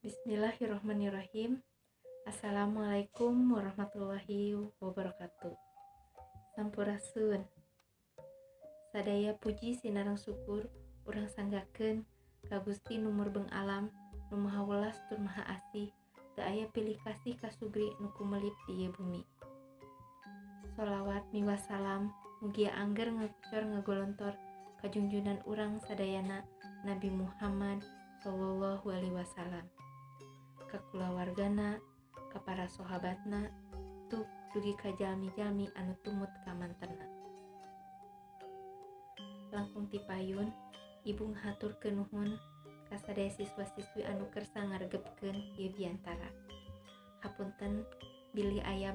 Bismillahirrahmanirrahim. Assalamualaikum warahmatullahi wabarakatuh. Sampurasun. Sadaya puji sinareng syukur urang sanggakeun ka Gusti nu murbeng alam, nu maha welas tur maha asih, teu aya pilih kasih ka sugri nu kumelip di ieu bumi. Sholawat miwah salam mugia angger ngakucor ngagolontor ka junjunan urang sadayana Nabi Muhammad sallallahu alaihi wasallam. Ka kulawargana, ka para sahabatna, tug dugi ka jalmi-jalmi anu tumut ka mantenna. Langkung ti payun, ibu ngahaturkeun nuhun ka sadaya siswa-siswi anu kersa ngaregepkeun ieu biantara. Hapunten bilih aya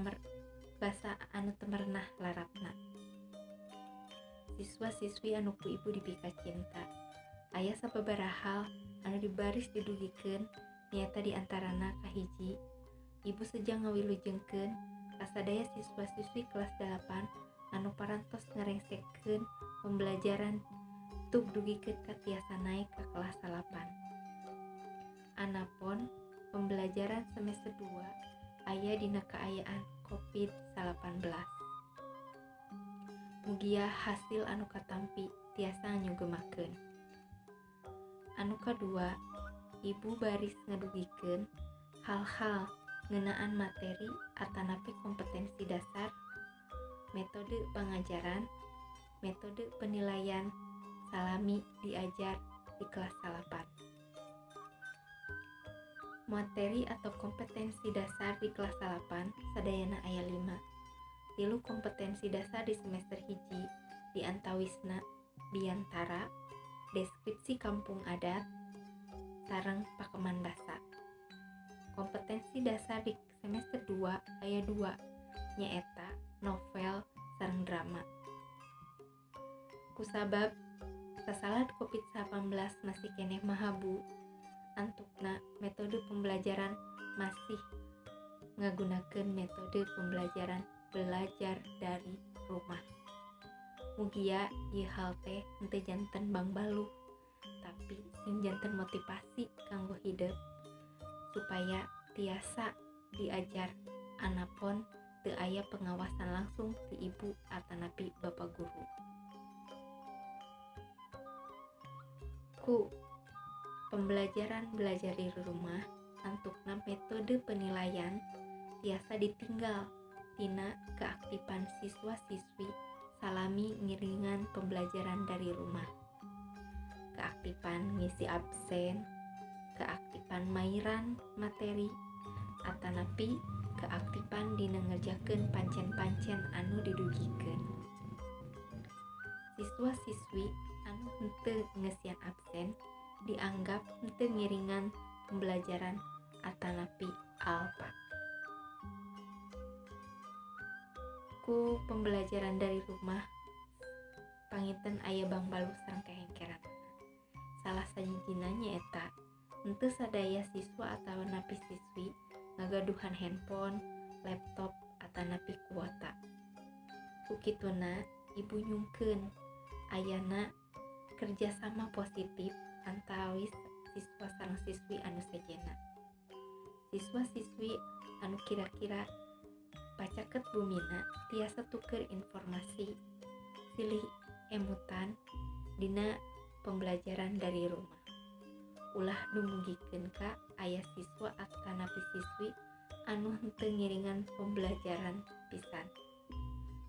basa anu teu merenah larapna. Siswa-siswi anu ku ibu dipika cinta, aya sababaraha hal anu dibaris didugikeun nyata di antarana kahiji, ibu sejang ngawilujengkeun ka sadaya siswa-siswi kelas 8 anu parantos ngarengsekkeun pembelajaran tug dugikeun ka tiasa naik ka kelas 8. Anapun pembelajaran semester 2 aya dina kaayaan COVID-19. Mugia hasil anu katampi tiasa nyugemakeun. Anu kadua, ibu baris ngadugikeun hal-hal ngeunaan materi atanapi kompetensi dasar, metode pengajaran, metode penilaian salami diajar di kelas 8. Materi atau kompetensi dasar di kelas 8 sadayana aya 5. 3 kompetensi dasar di semester 1 di antawisna biantara, deskripsi kampung adat, sareng pakeman basa. Kompetensi dasar di semester 2 aya 2, nyaeta novel sareng drama. Kusabab sasalad COVID-19 masih keneh mahabu, antukna metode pembelajaran masih ngagunakeun metode pembelajaran belajar dari rumah. Mugia ieu hal teh henteu janten bangbaluh, tapi sing janten motivasi kanggo hidup supaya tiasa diajar anapun teu aya pengawasan langsung ti ibu atanapi bapak guru. Ku pembelajaran belajar di rumah antukna metode penilaian tiasa ditinggal tina keaktifan siswa-siswi salami ngiringan pembelajaran dari rumah. Keaktifan ngisi absen, keaktifan mairan materi, atanapi keaktifan dina ngerjakeun pancen-pancen anu didugikeun. Siswa-siswi anu henteu ngesian absen dianggap henteu ngiringan pembelajaran atanapi alpa. Ku pembelajaran dari rumah panginten aya bangbaluh sareng kahengkeran. Salah sajina nyaeta henteu sadaya siswa atanapi siswi ngagaduhan handphone, laptop atanapi kuota. Ku kituna ibu nyungkeun ayana kerjasama positif antawis siswa sareng siswi anu sejenna. Siswa-siswi anu kira-kira pacaket bumina tiasa tuker informasi silih emutan dina pembelajaran dari rumah. Ulah numugikeun ka aya siswa atanapi siswi anu henteu ngiringan pembelajaran pisan.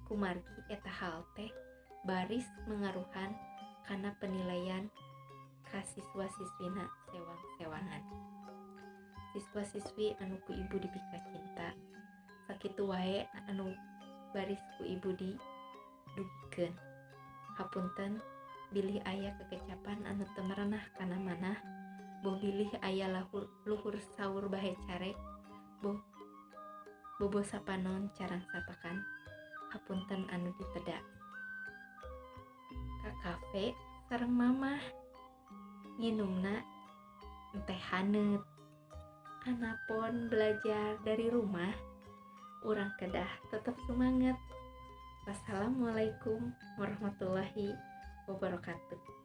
Kumargi eta hal teh baris mengaruhan kana penilaian ka siswa-siswina sewang-sewangan. Siswa-siswi anu ku ibu dipika cinta, sakitu wae anu baris ku ibu didugikeun. Hapunten bilih aya kekecapan anu teu merenah kana manah, boh bilih aya luhur saur bahe care, bobo sapanon carang sapakan, hapunten anu dipeda. Ka kafe sareng mamah nginumna teh haneut. Anapun belajar dari rumah, urang kedah tetap semangat. Wassalamualaikum warahmatullahi wabarakatuh.